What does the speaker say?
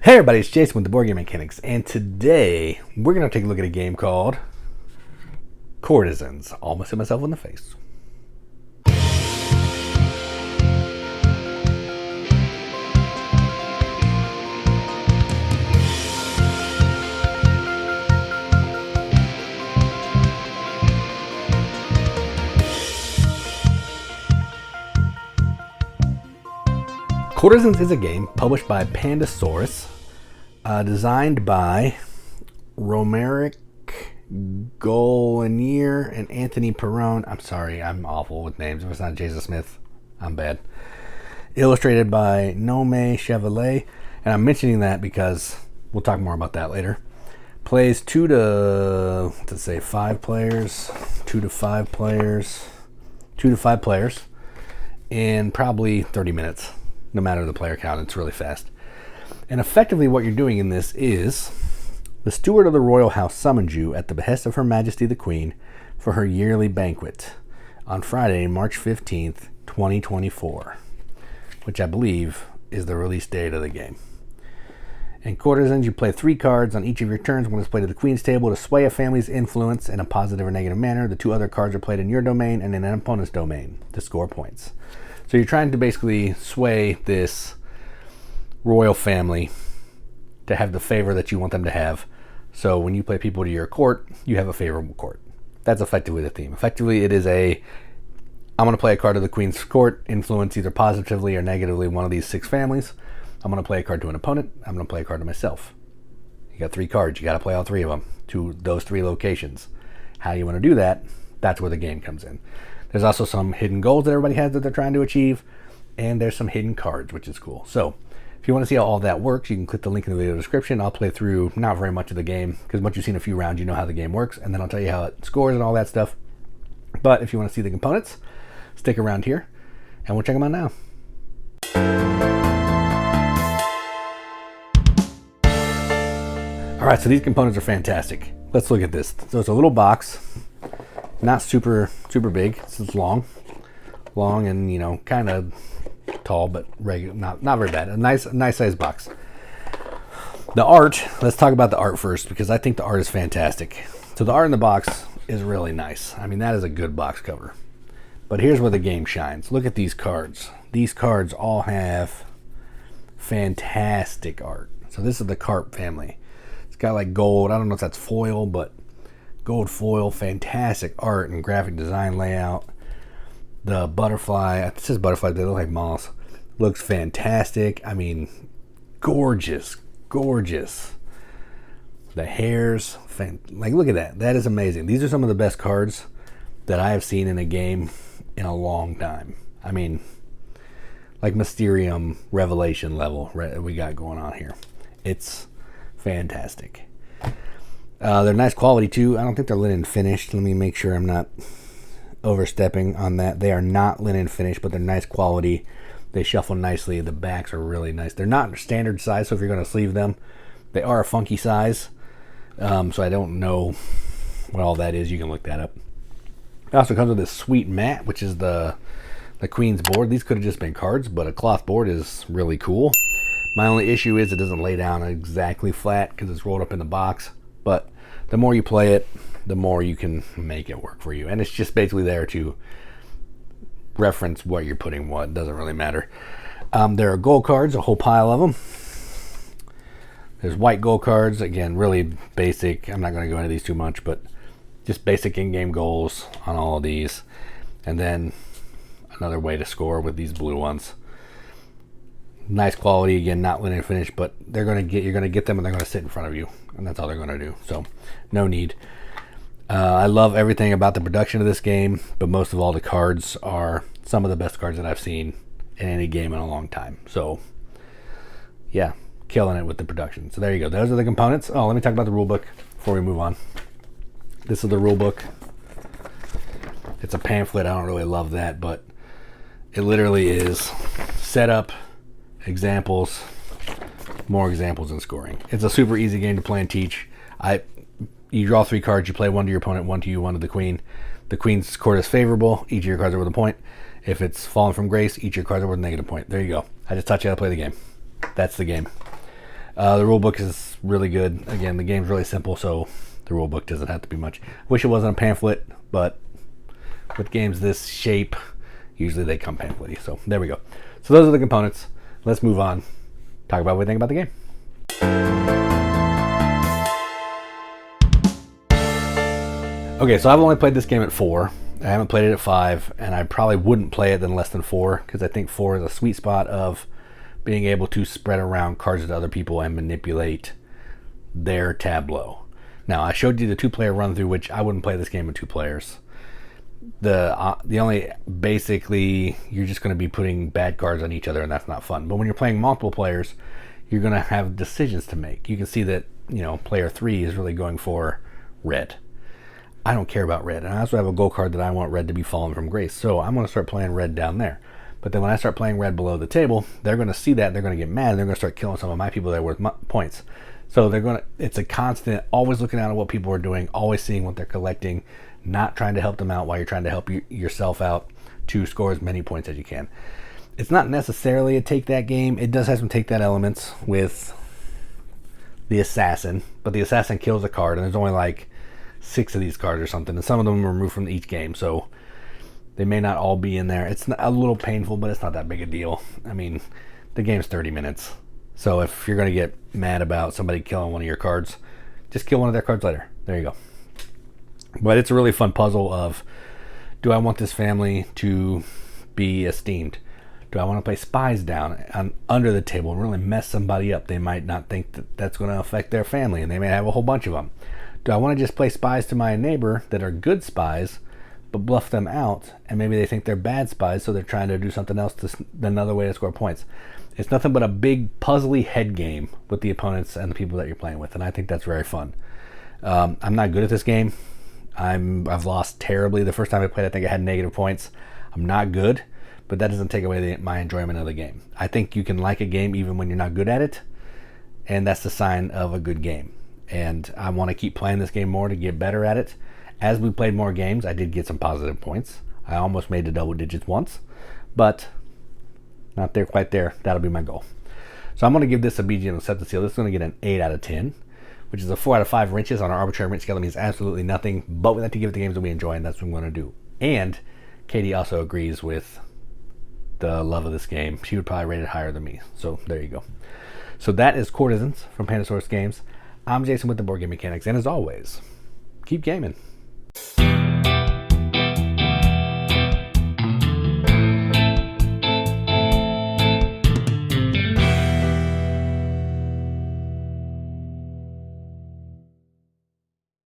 Hey everybody, it's Jason with the Boardgame Mechanics, and today we're going to take a look at a game called Courtisans. Almost hit myself in the face. Courtisans is a game published by Pandasaurus, designed by Romeric Golinier and Anthony Perrone. I'm sorry, I'm awful with names. If it's not Jason Smith, I'm bad. Illustrated by Nome Chevalier, and I'm mentioning that because we'll talk more about that later. Plays 2 to 5 players, 2 to 5 players, 2 to 5 players, in probably 30 minutes. No matter the player count, it's really fast. And effectively what you're doing in this is, the steward of the royal house summons you at the behest of Her Majesty the Queen for her yearly banquet on Friday, March 15th, 2024, which I believe is the release date of the game. In Courtisans, you play 3 cards on each of your turns when it's played at the Queen's table to sway a family's influence in a positive or negative manner. The 2 other cards are played in your domain and in an opponent's domain to score points. So you're trying to basically sway this royal family to have the favor that you want them to have. So when you play people to your court, you have a favorable court. That's effectively the theme. Effectively, it is I'm going to play a card to the Queen's court, influence either positively or negatively one of these 6 families. I'm going to play a card to an opponent. I'm going to play a card to myself. You got 3 cards. You got to play all 3 of them to those 3 locations. How you want to do that, that's where the game comes in. There's also some hidden goals that everybody has that they're trying to achieve, and there's some hidden cards, which is cool. So if you want to see how all that works, you can click the link in the video description. I'll play through not very much of the game, because once you've seen a few rounds, you know how the game works, and then I'll tell you how it scores and all that stuff. But if you want to see the components, stick around here, and we'll check them out now. All right, so these components are fantastic. Let's look at this. So it's a little box. Not super big. It's long and kind of tall, but regular, not very bad. A nice size box. The art. Let's talk about the art first, because I think the art is fantastic. So the art in the box is really nice. I mean, that is a good box cover. But here's where the game shines. Look at these cards. These cards all have fantastic art. So this is the carp family. It's got like gold. I don't know if that's foil, but gold foil, fantastic art and graphic design layout. The butterfly, it says butterfly, they look like moths. Looks fantastic. I mean, gorgeous. The hairs, look at that. That is amazing. These are some of the best cards that I have seen in a game in a long time. I mean, like Mysterium Revelation level we got going on here. It's fantastic. They're nice quality too. I don't think they're linen finished. Let me make sure I'm not overstepping on that. They are not linen finished, but they're nice quality. They shuffle nicely. The backs are really nice. They're not standard size, so if you're going to sleeve them, they are a funky size. So I don't know what all that is. You can look that up. It also comes with this sweet mat, which is the Queen's board. These could have just been cards, but a cloth board is really cool. My only issue is it doesn't lay down exactly flat because it's rolled up in the box. But the more you play it, the more you can make it work for you. And it's just basically there to reference what you're putting what. It doesn't really matter. There are gold cards, a whole pile of them. There's white gold cards. Again, really basic. I'm not going to go into these too much, but just basic in-game goals on all of these. And then another way to score with these blue ones. Nice quality, again, not linen finish, but you're going to get them and they're going to sit in front of you, and that's all they're going to do. So no need. I love everything about the production of this game, but most of all, the cards are some of the best cards that I've seen in any game in a long time. So yeah, killing it with the production. So there you go. Those are the components. Oh, let me talk about the rule book before we move on. This is the rule book. It's a pamphlet. I don't really love that, but it literally is setup, examples, more examples, and scoring. It's a super easy game to play and teach. You draw 3 cards, you play 1 to your opponent, 1 to you, 1 to the queen. The queen's court is favorable. Each of your cards are worth a point. If it's fallen from grace, each of your cards are worth a negative point. There you go. I just taught you how to play the game. That's the game. The rule book is really good. Again, the game's really simple, so the rule book doesn't have to be much. Wish it wasn't a pamphlet, but with games this shape, usually they come pamphlet-y. So there we go. So those are the components. Let's move on. Talk about what we think about the game. Okay, so I've only played this game at 4. I haven't played it at 5, and I probably wouldn't play it in less than 4, because I think 4 is a sweet spot of being able to spread around cards to other people and manipulate their tableau. Now, I showed you the 2-player run through, which I wouldn't play this game with 2 players. The only, basically, you're just going to be putting bad cards on each other, and that's not fun. But when you're playing multiple players, you're going to have decisions to make. You can see that, player 3 is really going for red. I don't care about red, and I also have a gold card that I want red to be fallen from grace, so I'm going to start playing red down there. But then when I start playing red below the table, they're going to see that, they're going to get mad, and they're going to start killing some of my people that are worth points. So it's a constant, always looking out at what people are doing, always seeing what they're collecting, not trying to help them out while you're trying to help yourself out to score as many points as you can. It's not necessarily a take that game. It does have some take that elements with the assassin, but the assassin kills a card, and there's only like 6 of these cards or something, and some of them are removed from each game, so they may not all be in there. It's a little painful, but it's not that big a deal. I mean, the game's 30 minutes, so if you're going to get mad about somebody killing one of your cards, just kill one of their cards later. There you go. But it's a really fun puzzle of, do I want this family to be esteemed? Do I want to play spies down under the table and really mess somebody up? They might not think that that's going to affect their family, and they may have a whole bunch of them. Do I want to just play spies to my neighbor that are good spies, but bluff them out, and maybe they think they're bad spies, so they're trying to do something else, another way to score points? It's nothing but a big puzzly head game with the opponents and the people that you're playing with, and I think that's very fun. I'm not good at this game. I've lost terribly. The first time I played, I think I had negative points. I'm not good, but that doesn't take away my enjoyment of the game. I think you can like a game even when you're not good at it, and that's the sign of a good game. And I want to keep playing this game more to get better at it. As we played more games, I did get some positive points. I almost made the double digits once, but not there, quite there. That'll be my goal. So I'm going to give this a BGM acceptance seal. This is going to get an 8 out of 10, which is a 4 out of 5 wrenches on our arbitrary wrench scale. That means absolutely nothing, but we like to give it the games that we enjoy, and that's what I'm going to do. And Katie also agrees with the love of this game. She would probably rate it higher than me. So there you go. So that is Courtisans from Pandasaurus Games. I'm Jason with the Board Game Mechanics, and as always, keep gaming.